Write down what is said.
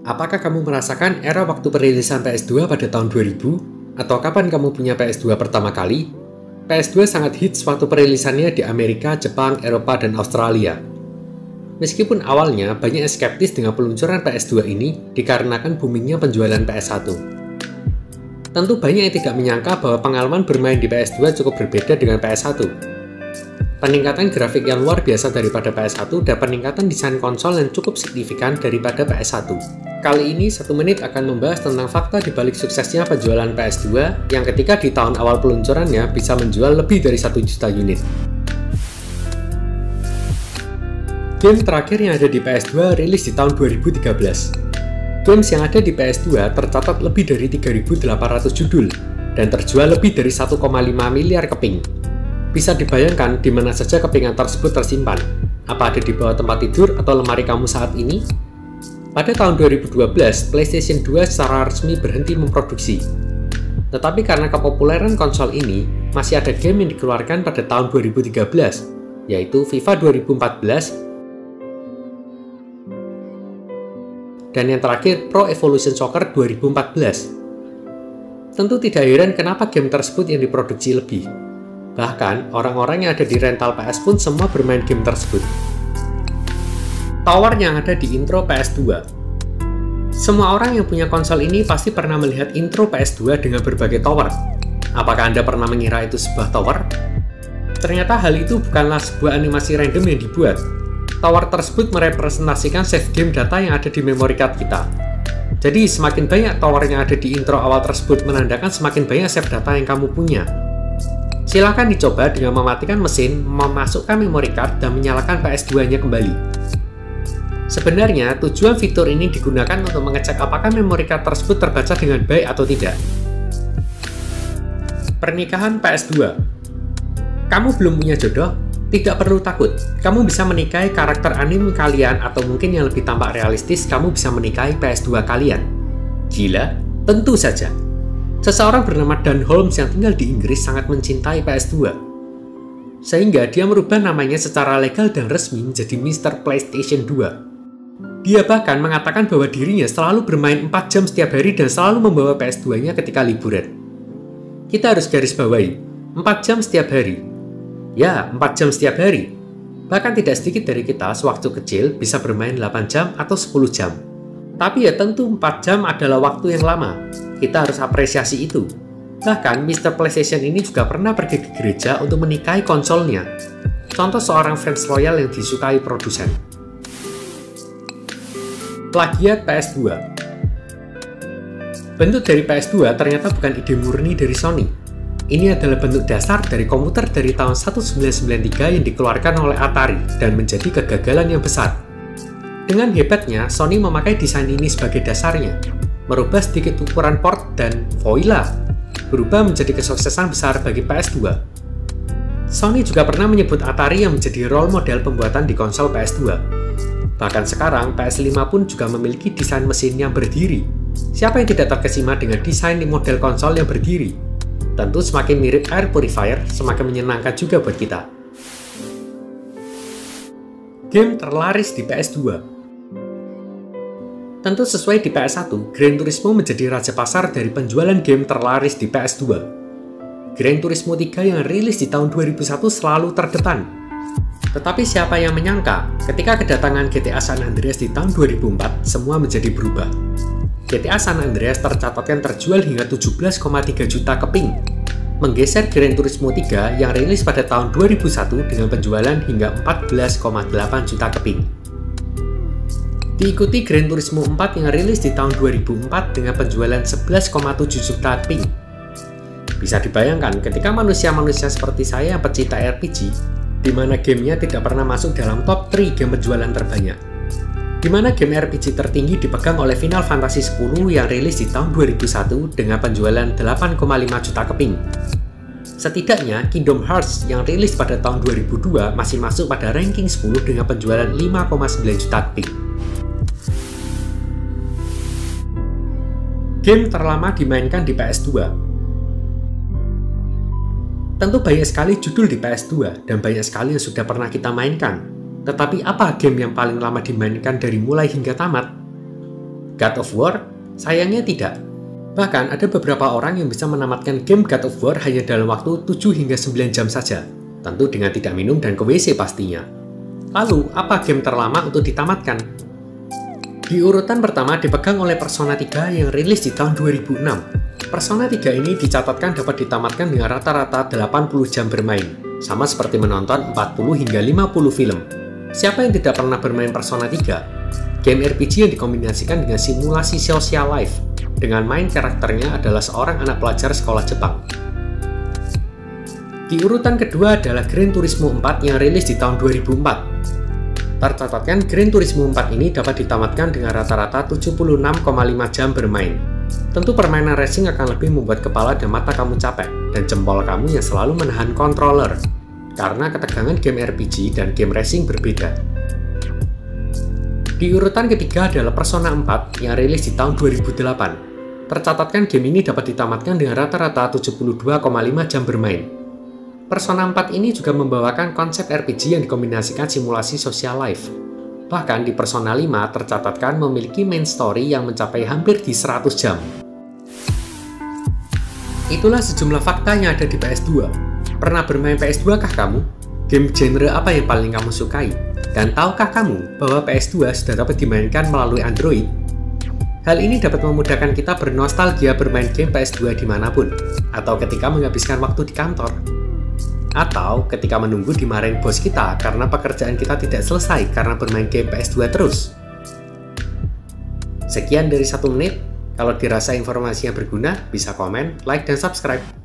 Apakah kamu merasakan era waktu perilisan PS2 pada tahun 2000? Atau kapan kamu punya PS2 pertama kali? PS2 sangat hits waktu perilisannya di Amerika, Jepang, Eropa, dan Australia. Meskipun awalnya banyak yang skeptis dengan peluncuran PS2 ini dikarenakan boomingnya penjualan PS1. Tentu banyak yang tidak menyangka bahwa pengalaman bermain di PS2 cukup berbeda dengan PS1. Peningkatan grafik yang luar biasa daripada PS1 dan peningkatan desain konsol yang cukup signifikan daripada PS1. Kali ini 1 menit akan membahas tentang fakta di balik suksesnya penjualan PS2 yang ketika di tahun awal peluncurannya bisa menjual lebih dari 1 juta unit. Game terakhir yang ada di PS2 rilis di tahun 2013. Games yang ada di PS2 tercatat lebih dari 3.800 judul dan terjual lebih dari 1,5 miliar keping. Bisa dibayangkan di mana saja kepingan tersebut tersimpan. Apa ada di bawah tempat tidur atau lemari kamu saat ini? Pada tahun 2012, PlayStation 2 secara resmi berhenti memproduksi. Tetapi karena kepopuleran konsol ini, masih ada game yang dikeluarkan pada tahun 2013, yaitu FIFA 2014 dan yang terakhir Pro Evolution Soccer 2014. Tentu tidak heran kenapa game tersebut yang diproduksi lebih. Bahkan, orang-orang yang ada di rental PS pun semua bermain game tersebut. Tower yang ada di intro PS2. Semua orang yang punya konsol ini pasti pernah melihat intro PS2 dengan berbagai tower. Apakah Anda pernah mengira itu sebuah tower? Ternyata hal itu bukanlah sebuah animasi random yang dibuat. Tower tersebut merepresentasikan save game data yang ada di memory card kita. Jadi, semakin banyak tower yang ada di intro awal tersebut menandakan semakin banyak save data yang kamu punya. Silakan dicoba dengan mematikan mesin, memasukkan memory card, dan menyalakan PS2-nya kembali. Sebenarnya, tujuan fitur ini digunakan untuk mengecek apakah memory card tersebut terbaca dengan baik atau tidak. Pernikahan PS2. Kamu belum punya jodoh? Tidak perlu takut. Kamu bisa menikahi karakter anime kalian, atau mungkin yang lebih tampak realistis, kamu bisa menikahi PS2 kalian. Gila? Tentu saja. Seseorang bernama Dan Holmes yang tinggal di Inggris sangat mencintai PS2. Sehingga dia merubah namanya secara legal dan resmi menjadi Mr. PlayStation 2. Dia bahkan mengatakan bahwa dirinya selalu bermain 4 jam setiap hari dan selalu membawa PS2-nya ketika liburan. Kita harus garis bawahi, 4 jam setiap hari. Ya, 4 jam setiap hari. Bahkan tidak sedikit dari kita sewaktu kecil bisa bermain 8 jam atau 10 jam. Tapi ya tentu 4 jam adalah waktu yang lama. Kita harus apresiasi itu. Bahkan, Mr. PlayStation ini juga pernah pergi ke gereja untuk menikahi konsolnya. Contoh seorang fans loyal yang disukai produsen. Plagiat PS2. Bentuk dari PS2 ternyata bukan ide murni dari Sony. Ini adalah bentuk dasar dari komputer dari tahun 1993 yang dikeluarkan oleh Atari dan menjadi kegagalan yang besar. Dengan hebatnya, Sony memakai desain ini sebagai dasarnya, merubah sedikit ukuran port, dan voila, berubah menjadi kesuksesan besar bagi PS2. Sony juga pernah menyebut Atari yang menjadi role model pembuatan di konsol PS2. Bahkan sekarang, PS5 pun juga memiliki desain mesin yang berdiri. Siapa yang tidak terkesima dengan desain di model konsol yang berdiri? Tentu semakin mirip air purifier, semakin menyenangkan juga buat kita. Game terlaris di PS2. Tentu sesuai di PS1, Gran Turismo menjadi raja pasar dari penjualan game terlaris di PS2. Gran Turismo 3 yang rilis di tahun 2001 selalu terdepan. Tetapi siapa yang menyangka, ketika kedatangan GTA San Andreas di tahun 2004, semua menjadi berubah. GTA San Andreas tercatatkan terjual hingga 17,3 juta keping, menggeser Gran Turismo 3 yang rilis pada tahun 2001 dengan penjualan hingga 14,8 juta keping. Diikuti Gran Turismo 4 yang rilis di tahun 2004 dengan penjualan 11,7 juta keping. Bisa dibayangkan ketika manusia-manusia seperti saya yang pecinta RPG, di mana gamenya tidak pernah masuk dalam top 3 game penjualan terbanyak. Di mana game RPG tertinggi dipegang oleh Final Fantasy X yang rilis di tahun 2001 dengan penjualan 8,5 juta keping. Setidaknya, Kingdom Hearts yang rilis pada tahun 2002 masih masuk pada ranking 10 dengan penjualan 5,9 juta keping. Game terlama dimainkan di PS2. Tentu banyak sekali judul di PS2 dan banyak sekali yang sudah pernah kita mainkan. Tetapi apa game yang paling lama dimainkan dari mulai hingga tamat? God of War? Sayangnya tidak. Bahkan ada beberapa orang yang bisa menamatkan game God of War hanya dalam waktu 7 hingga 9 jam saja. Tentu dengan tidak minum dan ke WC pastinya. Lalu, apa game terlama untuk ditamatkan? Di urutan pertama dipegang oleh Persona 3 yang rilis di tahun 2006. Persona 3 ini dicatatkan dapat ditamatkan dengan rata-rata 80 jam bermain. Sama seperti menonton 40 hingga 50 film. Siapa yang tidak pernah bermain Persona 3? Game RPG yang dikombinasikan dengan simulasi social life, dengan main karakternya adalah seorang anak pelajar sekolah Jepang. Di urutan kedua adalah Gran Turismo 4 yang rilis di tahun 2004. Tercatatkan Gran Turismo 4 ini dapat ditamatkan dengan rata-rata 76,5 jam bermain. Tentu permainan racing akan lebih membuat kepala dan mata kamu capek, dan jempol kamu yang selalu menahan controller, karena ketegangan game RPG dan game racing berbeda. Di urutan ketiga adalah Persona 4 yang rilis di tahun 2008. Tercatatkan game ini dapat ditamatkan dengan rata-rata 72,5 jam bermain. Persona 4 ini juga membawakan konsep RPG yang dikombinasikan simulasi social life. Bahkan di Persona 5 tercatatkan memiliki main story yang mencapai hampir di 100 jam. Itulah sejumlah fakta yang ada di PS2. Pernah bermain PS2 kah kamu? Game genre apa yang paling kamu sukai? Dan tahukah kamu bahwa PS2 sudah dapat dimainkan melalui Android? Hal ini dapat memudahkan kita bernostalgia bermain game PS2 dimanapun, atau ketika menghabiskan waktu di kantor, atau ketika menunggu dimarahin bos kita karena pekerjaan kita tidak selesai karena bermain game PS2 terus. Sekian dari 1 menit. Kalau dirasa informasinya berguna, bisa komen, like, dan subscribe.